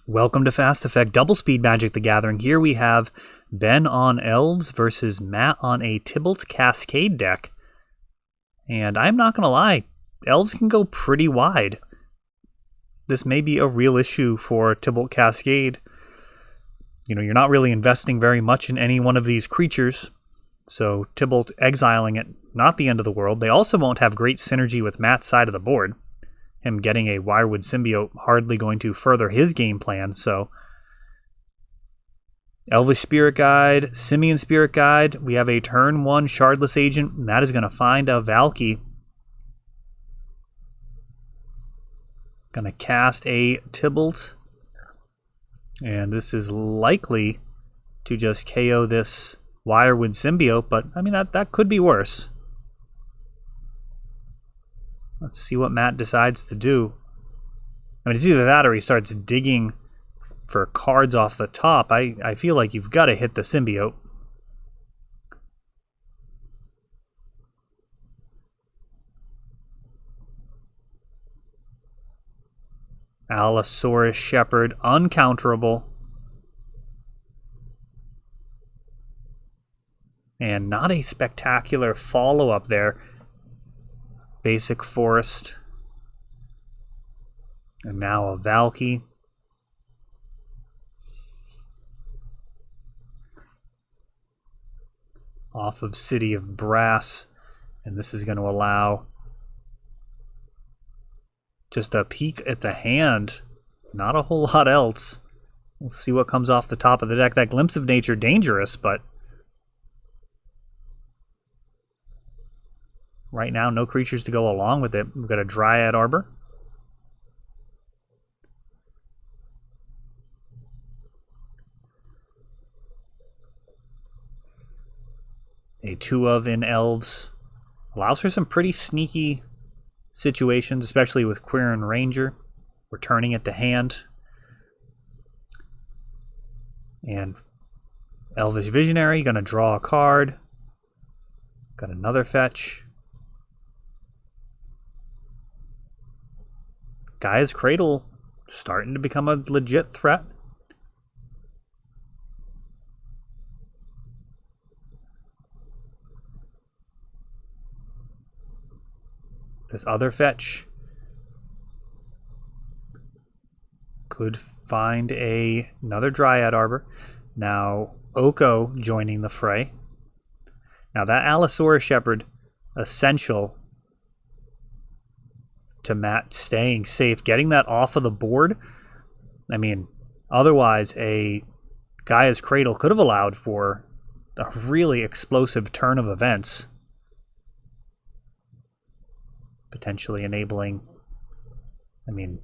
Welcome to Fast Effect Double Speed Magic the Gathering. Here we have Ben on Elves versus Matt on a Tibalt Cascade deck. And I'm not going to lie, Elves can go pretty wide. This may be a real issue for Tibalt Cascade. You know, you're not really investing very much in any one of these creatures. So Tibalt exiling it, not the end of the world. They also won't have great synergy with Matt's side of the board. Him getting a Wirewood Symbiote hardly going to further his game plan, so Elvish Spirit Guide, Simian Spirit Guide, we have a turn 1 Shardless Agent, and that is going to find a Valky. Going to cast a Tibalt, and this is likely to just KO this Wirewood Symbiote, but I mean that could be worse. Let's see what Matt decides to do. I mean, it's either that or he starts digging for cards off the top. I feel like you've got to hit the symbiote. Allosaurus Shepherd, uncounterable. And not a spectacular follow-up there. Basic Forest. And now a Valky. Off of City of Brass. And this is going to allow just a peek at the hand. Not a whole lot else. We'll see what comes off the top of the deck. That Glimpse of Nature, dangerous, but right now, no creatures to go along with it. We've got a Dryad Arbor. A 2-of in Elves. Allows for some pretty sneaky situations, especially with Quirion Ranger. Returning it to hand. And Elvish Visionary, going to draw a card. Got another fetch. Gaia's Cradle starting to become a legit threat. This other fetch could find another Dryad Arbor. Now Oko joining the fray. Now that Allosaurus Shepherd, essential to Matt staying safe, getting that off of the board. I mean, otherwise a Gaia's Cradle could have allowed for a really explosive turn of events. Potentially enabling, I mean,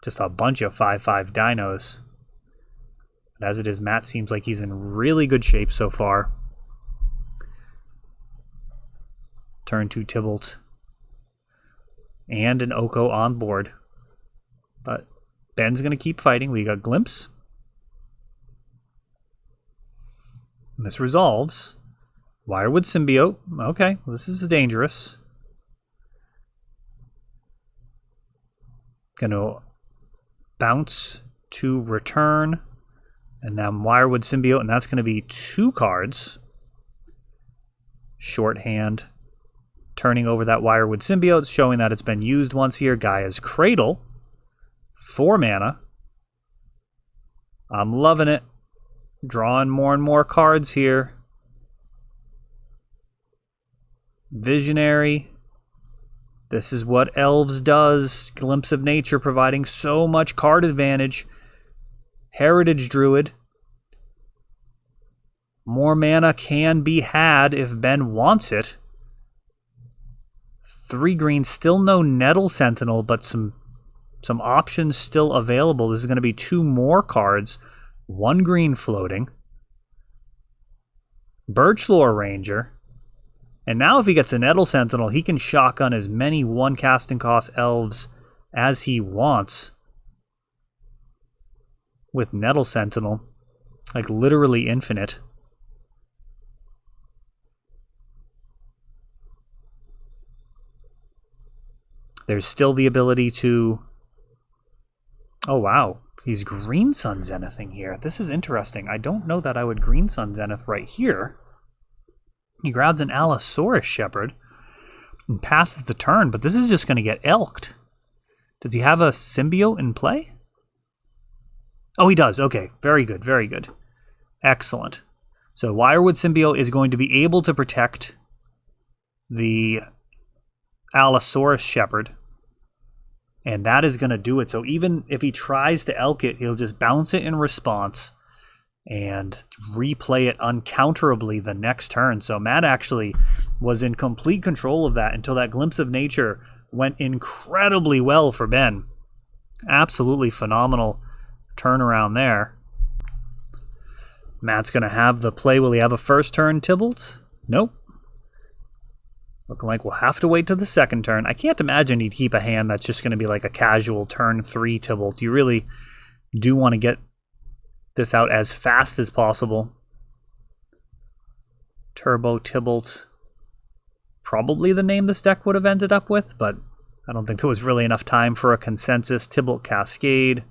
just a bunch of 5/5 dinos. But as it is, Matt seems like he's in really good shape so far. Turn to Tibalt. And an Oko on board. But Ben's going to keep fighting. We got Glimpse. And this resolves. Wirewood Symbiote. Okay, this is dangerous. Going to bounce to return. And now Wirewood Symbiote. And that's going to be 2 cards. Shorthand. Turning over that Wirewood Symbiote, showing that it's been used once here. Gaia's Cradle. 4 mana. I'm loving it. Drawing more and more cards here. Visionary. This is what Elves does. Glimpse of Nature providing so much card advantage. Heritage Druid. More mana can be had if Ben wants it. 3 green, still no Nettle Sentinel, but some options still available. This is going to be 2 more cards. 1 green floating. Birchlore Ranger. And now if he gets a Nettle Sentinel, he can shotgun as many 1 casting cost Elves as he wants. With Nettle Sentinel. Like literally infinite. There's still the ability to Oh, wow. He's Green Sun Zenithing here. This is interesting. I don't know that I would Green Sun Zenith right here. He grabs an Allosaurus Shepherd and passes the turn, but this is just going to get elked. Does he have a symbiote in play? Oh, he does. Okay, very good, very good. Excellent. So Wirewood Symbiote is going to be able to protect the Allosaurus Shepherd, and that is going to do it. So even if he tries to elk it, he'll just bounce it in response and replay it uncounterably the next turn. So Matt actually was in complete control of that until that Glimpse of Nature went incredibly well for Ben. Absolutely phenomenal turnaround there. Matt's going to have the play. Will he have a first turn Tibalt? Nope. Looking like we'll have to wait till the second turn. I can't imagine he'd keep a hand that's just going to be like a casual turn 3 Tibalt. You really do want to get this out as fast as possible. Turbo Tibalt. Probably the name this deck would have ended up with, but I don't think there was really enough time for a consensus. Tibalt Cascade.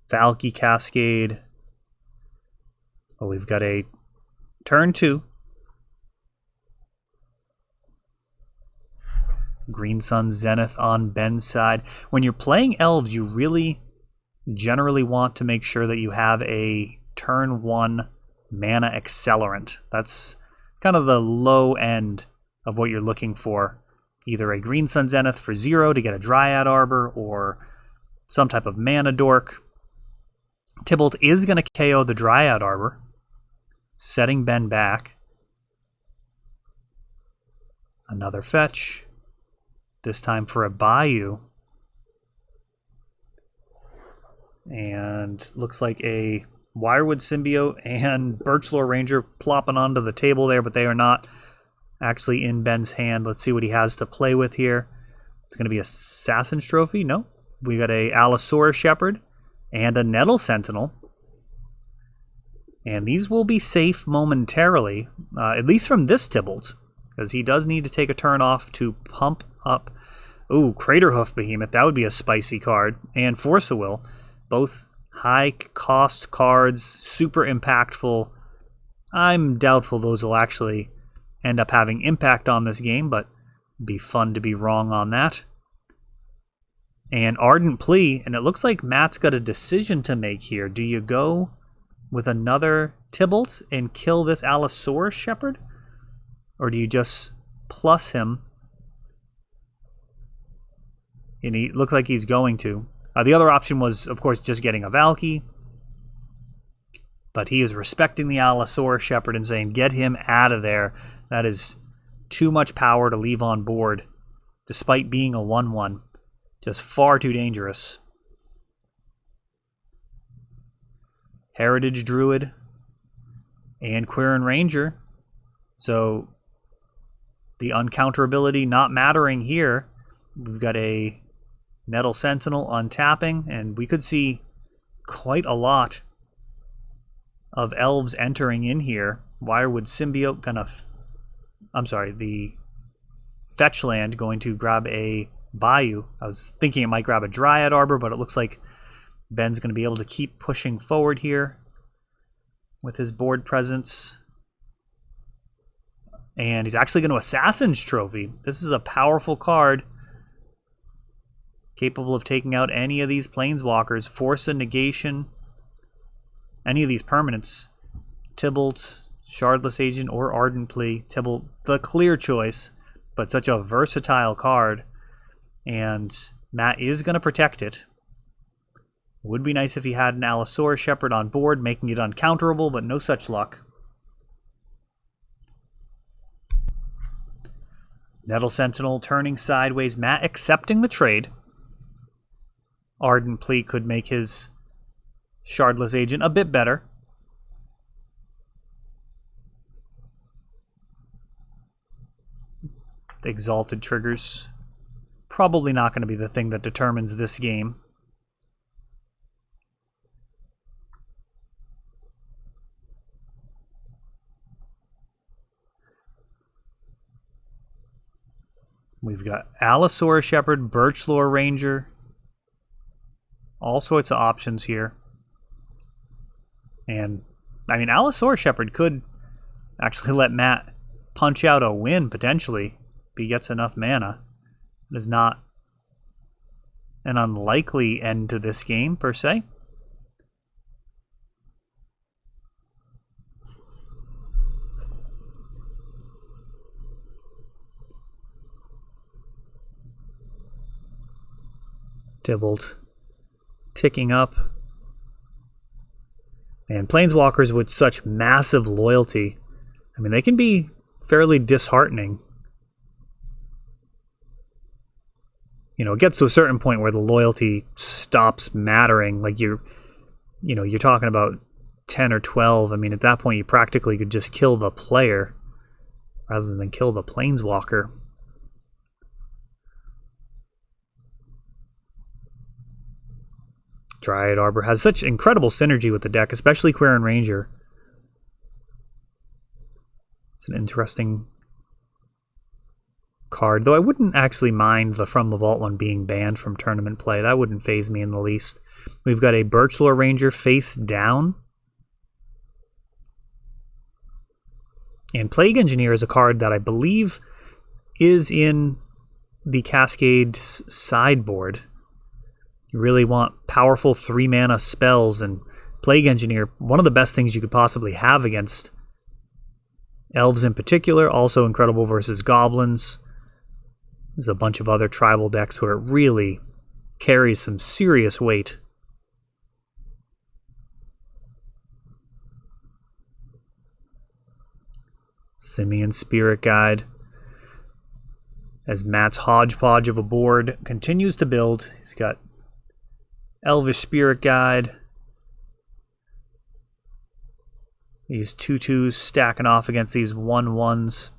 Valky Cascade. Oh, we've got a turn 2. Green Sun Zenith on Ben's side. When you're playing elves, you really generally want to make sure that you have a turn 1 mana accelerant. That's kind of the low end of what you're looking for. Either a Green Sun Zenith for 0 to get a Dryad Arbor, or some type of mana dork. Tibalt is going to KO the Dryad Arbor, setting Ben back. Another fetch. This time for a Bayou. And looks like a Wirewood Symbiote and Birchlore Ranger plopping onto the table there, but they are not actually in Ben's hand. Let's see what he has to play with here. It's going to be Assassin's Trophy. No. We got a Allosaurus Shepherd and a Nettle Sentinel. And these will be safe momentarily, at least from this Tibalt, because he does need to take a turn off to pump up. Ooh, Craterhoof Behemoth. That would be a spicy card. And Force of Will. Both high-cost cards, super impactful. I'm doubtful those will actually end up having impact on this game, but it'd be fun to be wrong on that. And Ardent Plea, and it looks like Matt's got a decision to make here. Do you go with another Tibalt and kill this Allosaurus Shepherd? Or do you just plus him? And he looks like he's going to. The other option was, of course, just getting a Valky. But he is respecting the Allosaurus Shepherd and saying, get him out of there. That is too much power to leave on board, despite being a 1/1. Just far too dangerous. Heritage Druid and Quirin Ranger. So the uncounterability not mattering here. We've got a Nettle Sentinel untapping, and we could see quite a lot of elves entering in here. Wirewood Symbiote gonna... the fetch land going to grab a Bayou. I was thinking it might grab a Dryad Arbor, but it looks like Ben's going to be able to keep pushing forward here with his board presence. And he's actually going to Assassin's Trophy. This is a powerful card, capable of taking out any of these Planeswalkers. Force of Negation, any of these permanents. Tibalt, Shardless Agent, or Ardent Plea. Tibalt, the clear choice, but such a versatile card. And Matt is going to protect it. Would be nice if he had an Allosaurus Shepherd on board, making it uncounterable, but no such luck. Nettle Sentinel turning sideways. Matt accepting the trade. Ardent Plea could make his Shardless Agent a bit better. The Exalted triggers. Probably not going to be the thing that determines this game. We've got Allosaurus Shepherd, Birchlore Ranger, all sorts of options here. And, I mean, Allosaurus Shepherd could actually let Matt punch out a win, potentially, if he gets enough mana. It is not an unlikely end to this game, per se. Tibalt ticking up. And Planeswalkers with such massive loyalty, I mean, they can be fairly disheartening. You know, it gets to a certain point where the loyalty stops mattering. Like you're talking about 10 or 12. I mean, at that point, you practically could just kill the player rather than kill the Planeswalker. Dryad Arbor has such incredible synergy with the deck, especially Quirion Ranger. It's an interesting card, though I wouldn't actually mind the From the Vault one being banned from tournament play. That wouldn't faze me in the least. We've got a Birchlore Ranger face down. And Plague Engineer is a card that I believe is in the Cascade sideboard. You really want powerful 3-mana spells, and Plague Engineer, one of the best things you could possibly have against elves in particular, also incredible versus goblins. There's a bunch of other tribal decks where it really carries some serious weight. Simian Spirit Guide. As Matt's hodgepodge of a board continues to build, he's got Elvish Spirit Guide. These 2/2s stacking off against these 1/1s.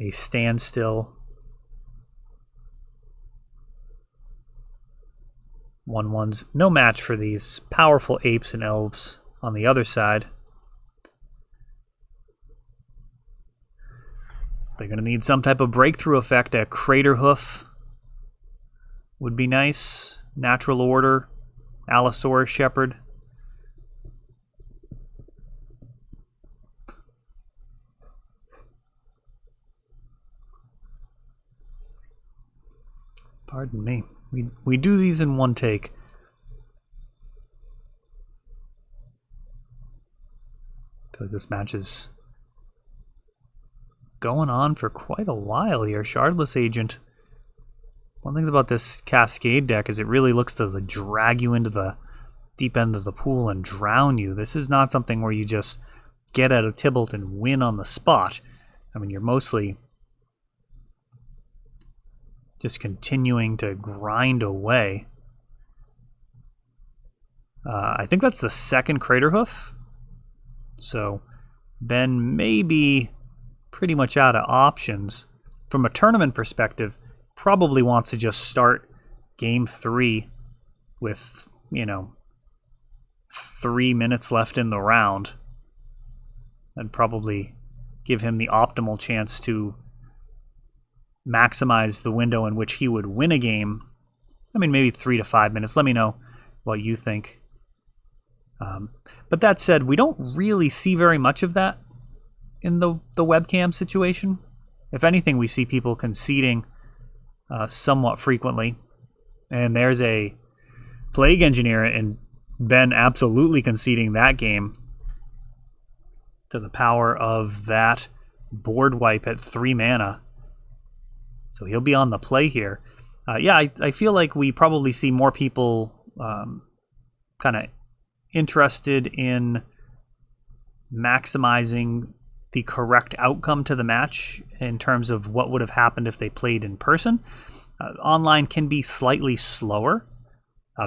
A Standstill. 1/1s. No match for these powerful apes and elves on the other side. They're going to need some type of breakthrough effect. A Crater Hoof would be nice. Natural Order. Allosaurus Shepherd. Pardon me. We do these in one take. I feel like this match is going on for quite a while here. Shardless Agent. One thing about this Cascade deck is it really looks to drag you into the deep end of the pool and drown you. This is not something where you just get out of Tibalt and win on the spot. I mean, you're mostly just continuing to grind away. I think that's the second Crater Hoof. So Ben may be pretty much out of options. From a tournament perspective, probably wants to just start game 3 with, 3 minutes left in the round. That'd probably give him the optimal chance to maximize the window in which he would win a game. I mean, maybe 3 to 5 minutes. Let me know what you think. But that said, we don't really see very much of that in the webcam situation. If anything, we see people conceding somewhat frequently. And there's a Plague Engineer, and Ben absolutely conceding that game to the power of that board wipe at 3 mana. So he'll be on the play here. I feel like we probably see more people kind of interested in maximizing the correct outcome to the match in terms of what would have happened if they played in person. Online can be slightly slower.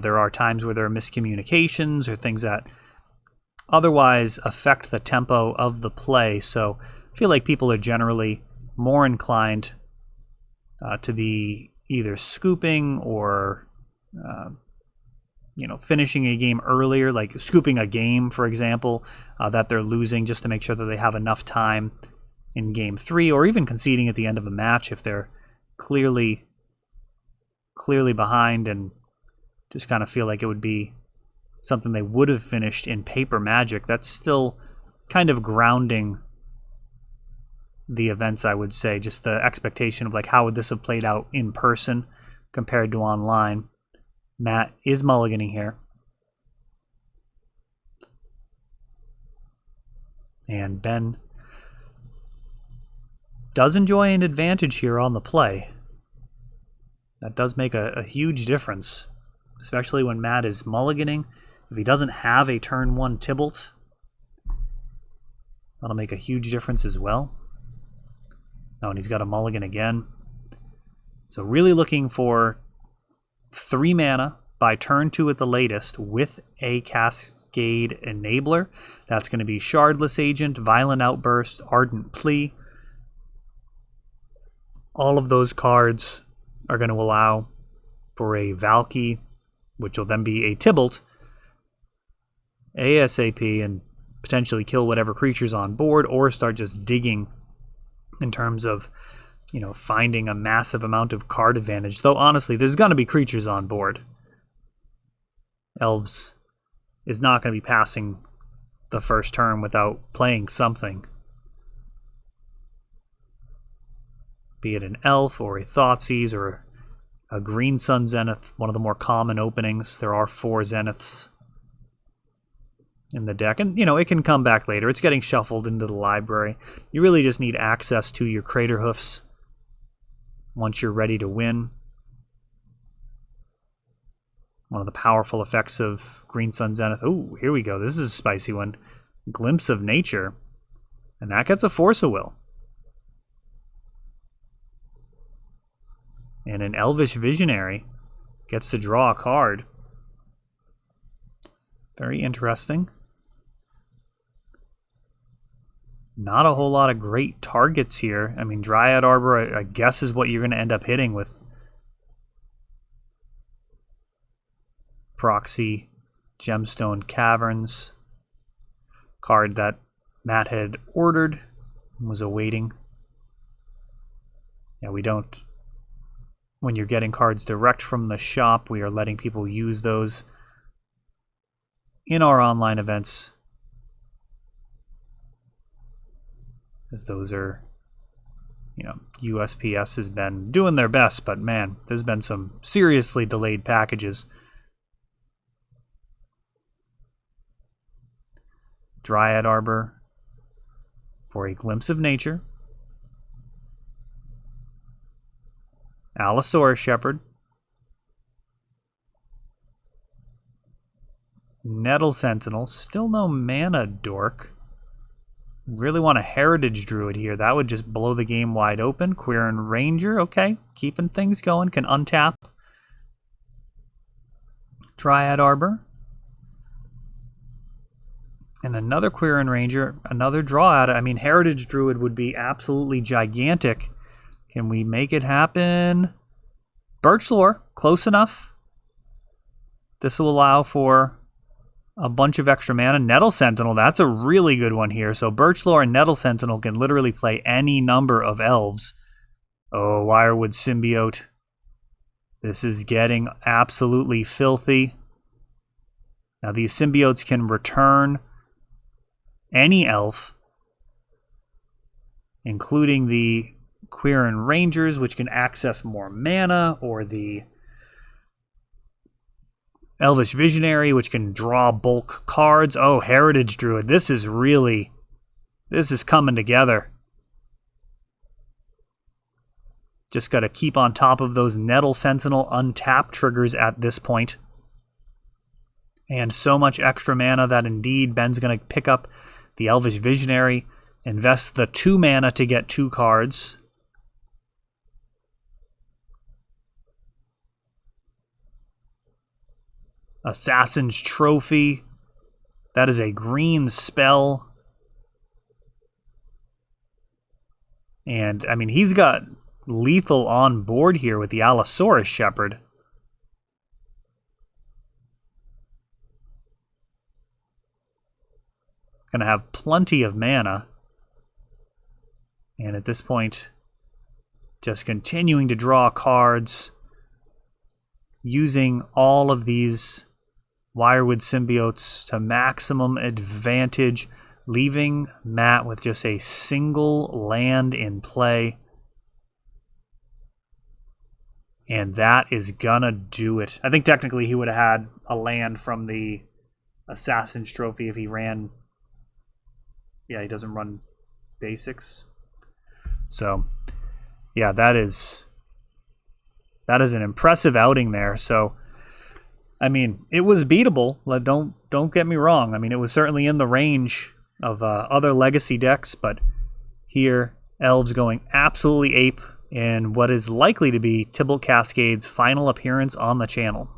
There are times where there are miscommunications or things that otherwise affect the tempo of the play. So I feel like people are generally more inclined to be either scooping or finishing a game earlier, like scooping a game, for example, that they're losing, just to make sure that they have enough time in game 3, or even conceding at the end of a match if they're clearly clearly behind and just kind of feel like it would be something they would have finished in paper Magic. That's still kind of grounding the events, I would say. Just the expectation of like how would this have played out in person compared to online. Matt is mulliganing here. And Ben does enjoy an advantage here on the play. That does make a huge difference, especially when Matt is mulliganing. If he doesn't have a turn 1 Tibalt, that'll make a huge difference as well. Oh, and he's got a mulligan again. So really looking for 3 mana by turn 2 at the latest with a Cascade Enabler. That's going to be Shardless Agent, Violent Outburst, Ardent Plea. All of those cards are going to allow for a Valky, which will then be a Tibalt, ASAP, and potentially kill whatever creatures on board, or start just digging in terms of, you know, finding a massive amount of card advantage. Though honestly, there's going to be creatures on board. Elves is not going to be passing the first turn without playing something. Be it an elf or a Thoughtseize or a Green Sun Zenith, one of the more common openings. There are 4 Zeniths in the deck, and you know, it can come back later. It's getting shuffled into the library. You really just need access to your Crater Hoofs once you're ready to win. One of the powerful effects of Green Sun Zenith. Oh, here we go. This is a spicy one. Glimpse of Nature. And that gets a Force of Will. And an Elvish Visionary gets to draw a card. Very interesting. Not a whole lot of great targets here. I mean, Dryad Arbor, I guess, is what you're going to end up hitting with Proxy, Gemstone Caverns. Card that Matt had ordered and was awaiting. Yeah, we don't... When you're getting cards direct from the shop, we are letting people use those in our online events, as those are, you know, USPS has been doing their best, but man, there's been some seriously delayed packages. Dryad Arbor for a Glimpse of Nature. Allosaurus Shepherd. Nettle Sentinel. Still no mana dork. Really want a Heritage Druid here. That would just blow the game wide open. Quirin Ranger. Okay, keeping things going. Can untap. Dryad Arbor. And another Quirin Ranger. Another draw out. I mean, Heritage Druid would be absolutely gigantic. Can we make it happen? Birchlore, close enough. This will allow for a bunch of extra mana. Nettle Sentinel, that's a really good one here. So Birchlore and Nettle Sentinel can literally play any number of elves. Oh, Wirewood Symbiote. This is getting absolutely filthy. Now these symbiotes can return any elf, including the Quirin Rangers, which can access more mana, or the Elvish Visionary, which can draw bulk cards. Oh, Heritage Druid. This is coming together. Just got to keep on top of those Nettle Sentinel untap triggers at this point. And so much extra mana that indeed Ben's going to pick up the Elvish Visionary, invest the 2 mana to get 2 cards. Assassin's Trophy. That is a green spell. And, I mean, he's got lethal on board here with the Allosaurus Shepherd. Going to have plenty of mana. And at this point, just continuing to draw cards. using all of these Wirewood symbiotes to maximum advantage, leaving Matt with just a single land in play. And that is gonna do it. I think technically he would have had a land from the Assassin's Trophy if he ran... Yeah, he doesn't run basics. So, yeah, that is an impressive outing there. So, I mean, it was beatable. Don't get me wrong. I mean, it was certainly in the range of other legacy decks, but here, Elves going absolutely ape in what is likely to be Tibalt Cascade's final appearance on the channel.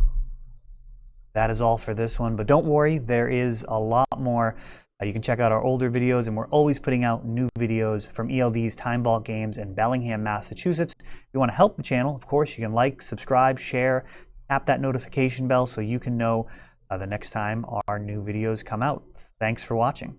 That is all for this one, but don't worry, there is a lot more. You can check out our older videos, and we're always putting out new videos from ELD's Tibalt games in Bellingham, Massachusetts. If you want to help the channel, of course, you can like, subscribe, share, tap that notification bell so you can know the next time our new videos come out. Thanks for watching.